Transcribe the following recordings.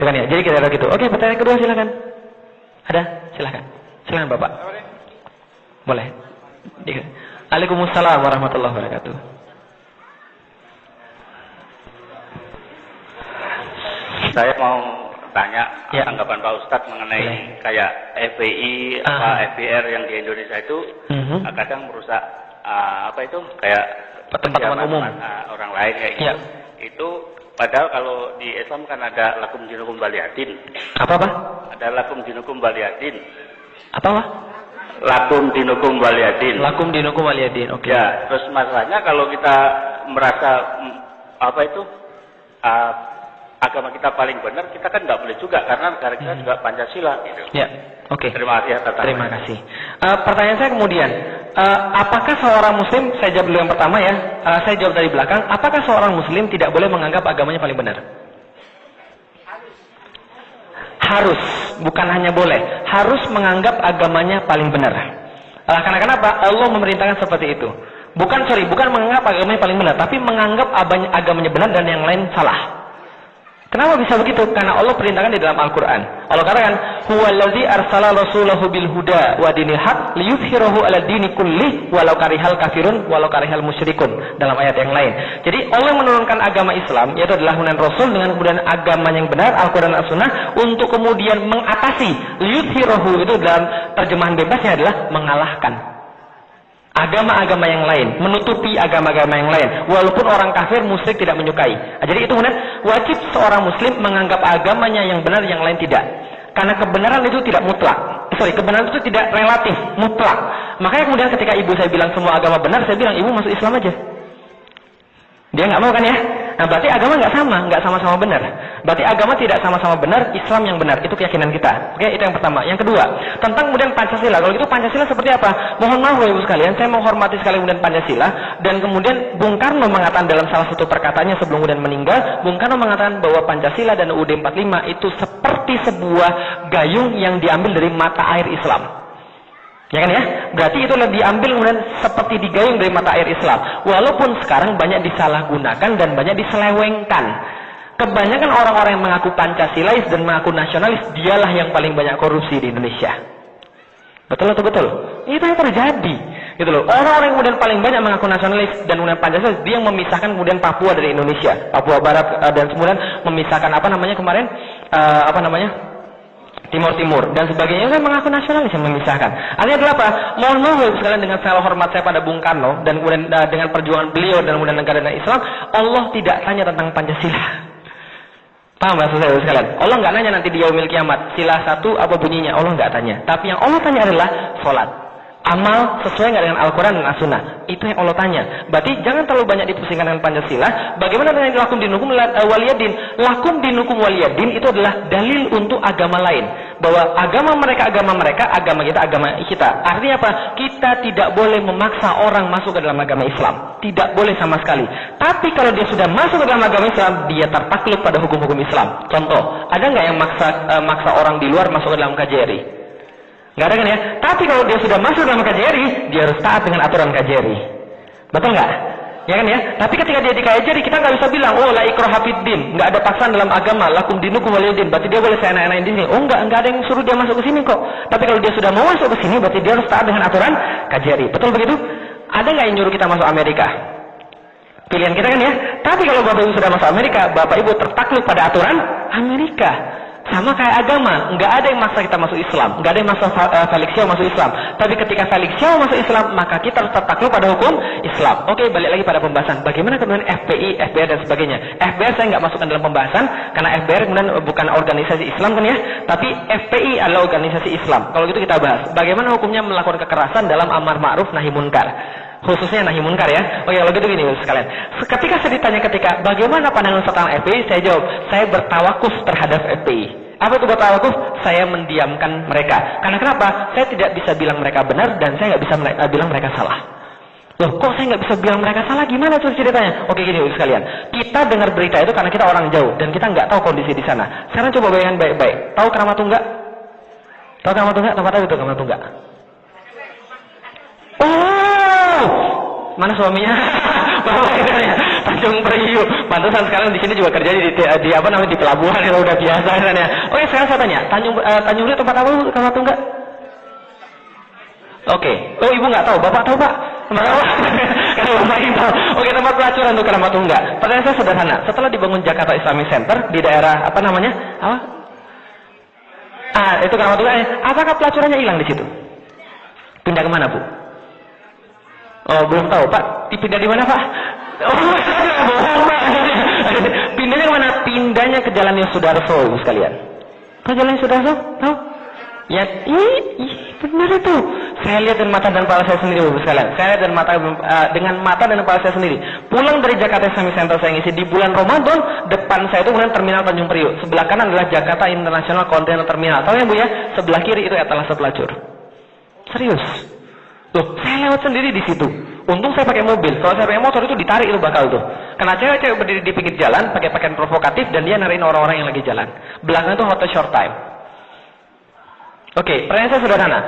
Bukan ya? Jadi kira-kira gitu. Oke, pertanyaan kedua silakan. Ada? Silakan. Silakan Bapak. Boleh. Waalaikumsalam warahmatullahi wabarakatuh. Saya mau tanya tanggapan Pak Ustadz mengenai kayak FPI, FBR yang di Indonesia itu kadang merusak kayak tempat-tempat umum orang lain kayak gitu. Itu padahal kalau di Islam kan ada lakum dinukum waliyadin. Apa? Ada lakum dinukum waliyadin. Apa? Lakum dinukum waliyadin. Lakum dinukum waliyadin. Oke. Ya, terus masalahnya kalau kita merasa agama kita paling benar, kita kan nggak boleh juga karena negara kita juga Pancasila gitu. Ya, oke. Terima kasih atas Terima kasih. Pertanyaan saya kemudian, apakah seorang muslim, saya jawab dulu yang pertama ya, saya jawab dari belakang, apakah seorang muslim tidak boleh menganggap agamanya paling benar? Harus, bukan hanya boleh, harus menganggap agamanya paling benar. Karena kenapa? Allah memerintahkan seperti itu. Bukan menganggap agamanya paling benar, tapi menganggap agamanya benar dan yang lain salah. Kenapa bisa begitu? Karena Allah perintahkan di dalam Al-Quran. Allah katakan, "Huwallazi arsala rasulahu bil huda wa dinil haq liyuzhirahu 'ala dini kulli walau karihal kafirun walau karihal musyrikun." Dalam ayat yang lain. Jadi Allah menurunkan agama Islam, yaitu adalah kemudian Rasul dengan kemudian agama yang benar, Al-Quran dan As-Sunnah, untuk kemudian mengatasi. Liyuzhirahu itu dalam terjemahan bebasnya adalah mengalahkan agama-agama yang lain, menutupi agama-agama yang lain, walaupun orang kafir musyrik tidak menyukai. Jadi itu kemudian wajib seorang muslim menganggap agamanya yang benar, yang lain tidak. Karena kebenaran itu tidak mutlak. Kebenaran itu tidak relatif, mutlak. Makanya kemudian ketika ibu saya bilang semua agama benar, saya bilang ibu masuk Islam aja. Dia nggak mau kan ya? Nah berarti agama nggak sama-sama benar. Berarti agama tidak sama-sama benar, Islam yang benar. Itu keyakinan kita. Oke, itu yang pertama. Yang kedua, tentang kemudian Pancasila. Kalau gitu Pancasila seperti apa? Mohon maaf Bapak Ibu sekalian, saya menghormati sekali kemudian Pancasila. Dan kemudian Bung Karno mengatakan dalam salah satu perkataannya sebelum kemudian meninggal, Bung Karno mengatakan bahwa Pancasila dan UUD 45 itu seperti sebuah gayung yang diambil dari mata air Islam. Ya kan ya? Berarti itu diambil kemudian seperti digayung dari mata air Islam. Walaupun sekarang banyak disalahgunakan dan banyak diselewengkan. Kebanyakan orang-orang yang mengaku Pancasilais dan mengaku nasionalis, dialah yang paling banyak korupsi di Indonesia. Betul atau betul? Itu yang terjadi. Gitu loh. Orang-orang yang kemudian paling banyak mengaku nasionalis dan kemudian Pancasila, dia yang memisahkan kemudian Papua dari Indonesia. Papua Barat dan kemudian memisahkan Timur dan sebagainya, saya mengaku nasionalis yang memisahkan. Artinya adalah apa? Mohon maaf sekalian, dengan segala hormat saya pada Bung Karno dan kemudian dengan perjuangan beliau dan kemudian negara Islam, Allah tidak tanya tentang Pancasila. Paham maksud saya sekalian? Allah nggak nanya nanti di yaumil kiamat sila 1 apa bunyinya, Allah nggak tanya. Tapi yang Allah tanya adalah sholat. Amal sesuai nggak dengan Al-Quran dan As-Sunnah? Itu yang Allah tanya. Berarti jangan terlalu banyak dipusingkan dengan Pancasila. Bagaimana dengan lakum dinukum waliyadin? Lakum dinukum waliyadin itu adalah dalil untuk agama lain. Bahwa agama mereka, agama kita. Artinya apa? Kita tidak boleh memaksa orang masuk ke dalam agama Islam. Tidak boleh sama sekali. Tapi kalau dia sudah masuk ke dalam agama Islam, dia tertakluk pada hukum-hukum Islam. Contoh, ada nggak yang maksa orang di luar masuk ke dalam KJRI? Nggak ada kan ya? Tapi kalau dia sudah masuk dalam KJRI, dia harus taat dengan aturan KJRI. Betul nggak? Ya kan ya? Tapi ketika dia di KJRI, kita nggak bisa bilang, oh la ikraha fiddin, nggak ada paksaan dalam agama, lakum dinukum waliyadin, berarti dia boleh seenak-enaknya di sini. Oh nggak ada yang suruh dia masuk ke sini kok. Tapi kalau dia sudah mau masuk ke sini, berarti dia harus taat dengan aturan KJRI. Betul begitu? Ada nggak yang nyuruh kita masuk Amerika? Pilihan kita kan ya? Tapi kalau Bapak Ibu sudah masuk Amerika, Bapak Ibu tertakluk pada aturan Amerika. Sama kayak agama, nggak ada yang maksa kita masuk Islam, nggak ada yang maksa Felix Xiao masuk Islam. Tapi ketika Felix Xiao masuk Islam, maka kita harus tertakluk pada hukum Islam. Oke, balik lagi pada pembahasan. Bagaimana kemudian FPI, FBR dan sebagainya? FBR saya nggak masukkan dalam pembahasan, karena FBR kemudian bukan organisasi Islam kan ya, tapi FPI adalah organisasi Islam. Kalau gitu kita bahas. Bagaimana hukumnya melakukan kekerasan dalam amar ma'ruf nahi munkar? Khususnya nahi munkar ya. Oke, kalau gitu gini sekalian. Ketika saya ditanya bagaimana pandangan tentang FPI, saya jawab, saya bertawakuf terhadap FPI. Apa itu bertawakuf? Saya mendiamkan mereka. Karena kenapa? Saya tidak bisa bilang mereka benar dan saya nggak bisa bilang mereka salah. Loh, kok saya nggak bisa bilang mereka salah? Gimana tuh ceritanya? Oke, gini sekalian. Kita dengar berita itu karena kita orang jauh dan kita nggak tahu kondisi di sana. Sekarang coba bayangkan baik-baik. Tahu Keramat Tunggak? Tahu Keramat Tunggak? Tempat apa itu Keramat Tunggak? Oh, mana suaminya? Bapak itu ya, Tanjung Priuk. Pantesan sekarang di sini juga kerja di apa namanya di pelabuhan yang udah biasa kan ya. Oke, sekarang saya tanya, Tanjung Priuk tempat apa Bu? Kalau enggak? Oke. Oh, Ibu nggak tahu, Bapak tahu, Pak? Kalau Bapak ingin tahu. Oke, tempat pelacuran untuk Keramat Tunggal. Pertanyaan saya sederhana. Setelah dibangun Jakarta Islamic Center di daerah apa namanya? Apa? Itu Keramat Tunggal. Apakah pelacurannya hilang di situ? Pindah kemana, Bu? Oh, belum tahu, Pak. Dipindah di mana, Pak? Oh, bohong, Pak. Pindahnya kemana? Pindahnya ke Jalan Yosudarso, Ibu sekalian. Ke Jalan Yosudarso? Tahu? Ya, benar itu. Saya lihat dengan mata dan kepala saya sendiri, Ibu sekalian. Saya lihat dengan mata dan kepala saya sendiri. Pulang dari Jakarta Islamic Center saya ngisi di bulan Ramadan, depan saya itu kemudian Terminal Tanjung Priuk. Sebelah kanan adalah Jakarta International Container Terminal. Tahu ya, Bu ya? Sebelah kiri itu etalase pelacur. Serius. Loh, saya lewat sendiri di situ. Untung saya pakai mobil. Kalau saya pakai motor itu ditarik itu bakal tuh. Karena cewek-cewek berdiri di pinggir jalan pakai pakaian provokatif dan dia nariin orang-orang yang lagi jalan. Belakang itu hotel short time. Oke, pertanyaan saya sederhana.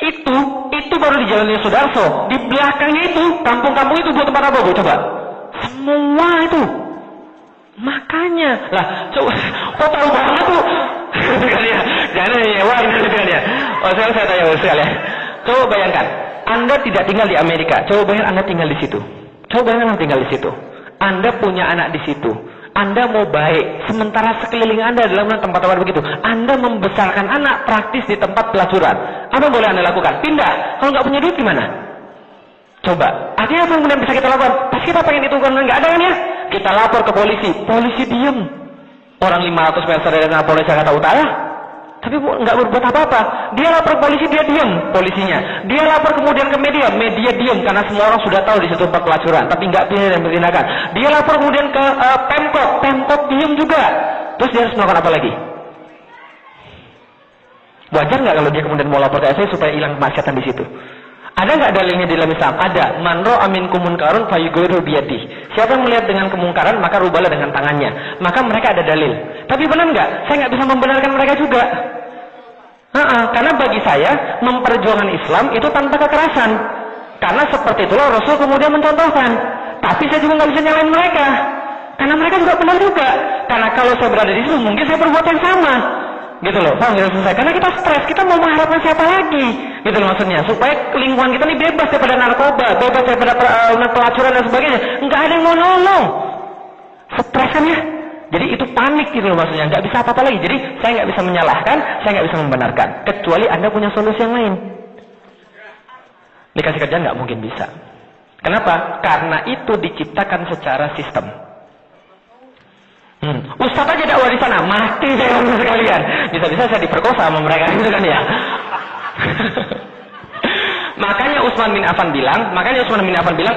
Itu baru di Jalan Yosudarso. Di belakangnya itu, kampung-kampung itu buat tempat apa, Bu? Coba. Semua itu. Makanya. Lah, coba. Kok tahu banget tuh? Jangan nyewa gitu kan ya. Oh, saya tanya sekalian. Coba bayangkan, Anda tidak tinggal di Amerika. Coba bayangkan Anda tinggal di situ. Coba bayangkan Anda tinggal di situ. Anda punya anak di situ. Anda mau baik, sementara sekeliling Anda adalah tempat-tempat begitu. Anda membesarkan anak praktis di tempat pelacuran. Apa yang boleh Anda lakukan? Pindah. Kalau nggak punya duit gimana? Coba. Artinya apa yang kemudian bisa kita lakukan? Pas kita pengen itu kan nggak ada kan ya? Kita lapor ke polisi. Polisi diem. Orang 500 meter dari Polres Jakarta Utara. Tapi nggak berbuat apa-apa. Dia lapor polisi, dia diem polisinya. Dia lapor kemudian ke media diem karena semua orang sudah tahu di situ tempat pelacuran, tapi nggak bisa dan bertindakan. Dia lapor kemudian ke Pemkot diem juga. Terus dia harus melakukan apa lagi? Wajar nggak kalau dia kemudian mau lapor ke FI supaya hilang kemaksiatan di situ? Ada nggak dalilnya di dalam Islam? Ada. Man ra'a minkum munkaran falyughayyirhu biyadihi. Siapa yang melihat dengan kemungkaran maka rubahlah dengan tangannya. Maka mereka ada dalil. Tapi benar nggak? Saya nggak bisa membenarkan mereka juga. Karena bagi saya memperjuangkan Islam itu tanpa kekerasan. Karena seperti itulah Rasul kemudian mencontohkan. Tapi saya juga nggak bisa nyalain mereka. Karena mereka juga benar juga. Karena kalau saya berada di situ mungkin saya berbuat yang sama. Gitu loh, paham ya selesai. Karena kita stres, kita mau mengharapkan siapa lagi? Gitu loh maksudnya. Supaya lingkungan kita ini bebas daripada narkoba, bebas daripada pelacuran dan sebagainya. Nggak ada yang mau nolong. Stres kan ya? Jadi itu panik gitu loh maksudnya. Nggak bisa apa-apa lagi. Jadi saya nggak bisa menyalahkan, saya nggak bisa membenarkan. Kecuali Anda punya solusi yang lain. Dikasih kerjaan nggak mungkin bisa. Kenapa? Karena itu diciptakan secara sistem. Ustaz aja dakwah di sana, mati saya sekalian. Bisa-bisa saya diperkosa sama mereka gitu kan ya. Makanya Utsman bin Affan bilang,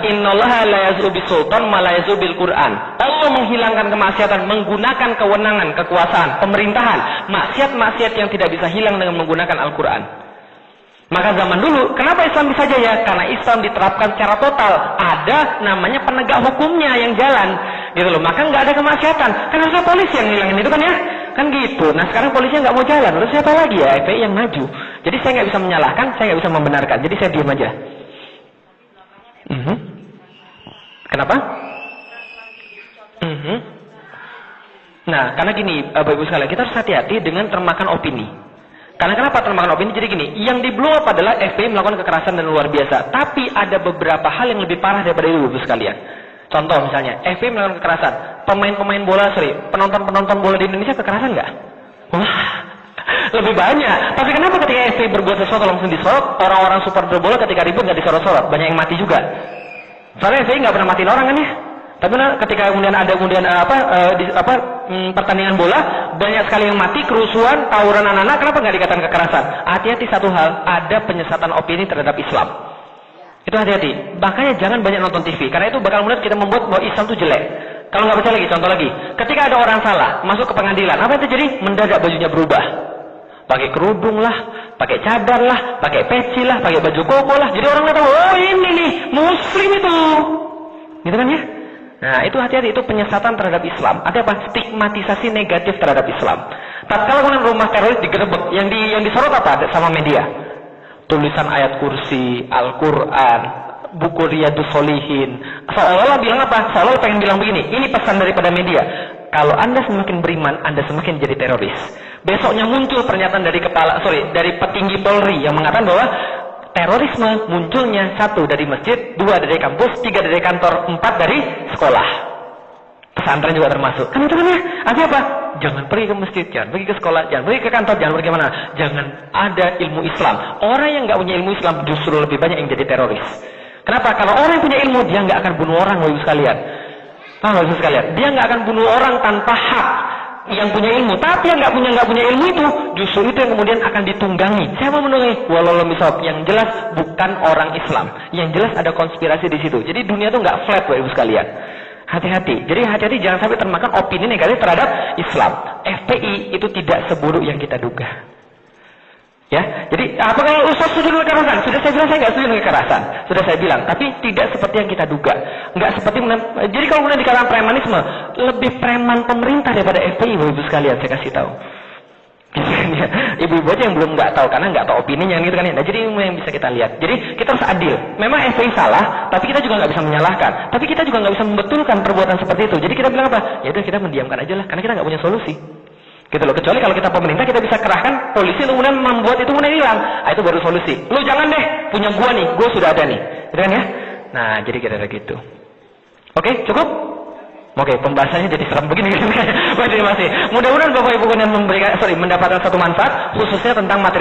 innallaha la yaz'u bisultan ma la yaz'u bil Qur'an. Allah menghilangkan kemaksiatan menggunakan kewenangan, kekuasaan, pemerintahan, maksiat-maksiat yang tidak bisa hilang dengan menggunakan Al-Qur'an. Maka zaman dulu, kenapa Islam bisa jaya? Karena Islam diterapkan secara total. Ada namanya penegak hukumnya yang jalan. Gitu loh. Maka nggak ada kemaksiatan. Kan harusnya polisi yang ngilangin itu kan ya? Kan gitu. Nah sekarang polisinya nggak mau jalan. Terus siapa lagi ya? FPI yang maju. Jadi saya nggak bisa menyalahkan, saya nggak bisa membenarkan. Jadi saya diam aja. Kenapa? Nah, karena gini, Bapak Ibu sekalian, kita harus hati-hati dengan termakan opini. Karena kenapa termakan opini? Jadi gini, yang di blow up adalah FPI melakukan kekerasan dan luar biasa. Tapi ada beberapa hal yang lebih parah daripada itu, Bapak sekalian. Contoh misalnya, FPI melakukan kekerasan. Pemain-pemain bola, penonton-penonton bola di Indonesia kekerasan nggak? Wah, lebih banyak. Tapi kenapa ketika FPI berbuat sesuatu langsung disorot, orang-orang supporter bola ketika ribut nggak disorot-sorot, banyak yang mati juga. Soalnya FPI nggak pernah matiin orang kan ya? Tapi ketika kemudian ada pertandingan bola, banyak sekali yang mati, kerusuhan, tawuran anak-anak, kenapa nggak dikatakan kekerasan? Hati-hati satu hal, ada penyesatan opini terhadap Islam. Itu hati-hati. Makanya jangan banyak nonton TV, karena itu bakal mulai kita membuat bahwa Islam itu jelek. Kalau nggak percaya lagi, contoh lagi, ketika ada orang salah masuk ke pengadilan, apa yang terjadi? Mendadak bajunya berubah. Pakai kerudung lah, pakai cadar lah, pakai peci lah, pakai baju koko lah. Jadi orang lihat, oh ini nih Muslim itu, gitu kan ya? Nah itu hati-hati, itu penyesatan terhadap Islam. Artinya apa? Stigmatisasi negatif terhadap Islam. Tatkala kemudian rumah teroris digerebek, yang disorot apa? Sama media. Tulisan ayat kursi, Al-Quran, buku Riyadus Sholihin. Seolah-olah bilang apa? Seolah-olah pengen bilang begini. Ini pesan daripada media. Kalau Anda semakin beriman, Anda semakin jadi teroris. Besoknya muncul pernyataan dari dari petinggi Polri yang mengatakan bahwa terorisme munculnya 1 dari masjid, 2 dari kampus, 3 dari kantor, 4 dari sekolah. Pesantren juga termasuk. Kan itu kan ya? Artinya apa? Jangan pergi ke masjid, jangan pergi ke sekolah, jangan pergi ke kantor, jangan pergi mana. Jangan ada ilmu Islam. Orang yang nggak punya ilmu Islam justru lebih banyak yang jadi teroris. Kenapa? Kalau orang yang punya ilmu, dia nggak akan bunuh orang, Bapak Ibu sekalian. Paham Bapak Ibu sekalian? Dia nggak akan bunuh orang tanpa hak. Yang punya ilmu, tapi yang nggak punya ilmu itu, justru itu yang kemudian akan ditunggangi. Siapa menunggangi? Walau misal, yang jelas bukan orang Islam. Yang jelas ada konspirasi di situ. Jadi dunia itu nggak flat, Bapak Ibu sekalian. Hati-hati. Jadi hati-hati jangan sampai termakan opini negatif terhadap Islam. FPI itu tidak seburuk yang kita duga. Ya, jadi apa kalau Ustaz setuju dengan kekerasan? Sudah saya bilang saya nggak setuju dengan kekerasan. Sudah saya bilang, tapi tidak seperti yang kita duga. Nggak seperti jadi kalau kemudian dikatakan premanisme, lebih preman pemerintah daripada FPI, Ibu sekalian saya kasih tahu. Ibu-ibu aja yang belum nggak tahu karena nggak tahu opininya gitu kan ya. Nah, jadi ilmu yang bisa kita lihat. Jadi kita harus adil. Memang FPI salah, tapi kita juga nggak bisa menyalahkan. Tapi kita juga nggak bisa membetulkan perbuatan seperti itu. Jadi kita bilang apa? Ya udah kita mendiamkan aja lah, karena kita nggak punya solusi. Gitu loh. Kecuali kalau kita pemerintah kita bisa kerahkan polisi untuk kemudian membuat itu kemudian hilang. Nah, itu baru solusi. Lu jangan deh, punya gua nih, gua sudah ada nih. Gitu kan ya? Nah, jadi kira-kira gitu. Oke, cukup? Oke, pembahasannya jadi serem begini. Terima kasih. Mudah-mudahan Bapak Ibu mendapatkan satu manfaat khususnya tentang materi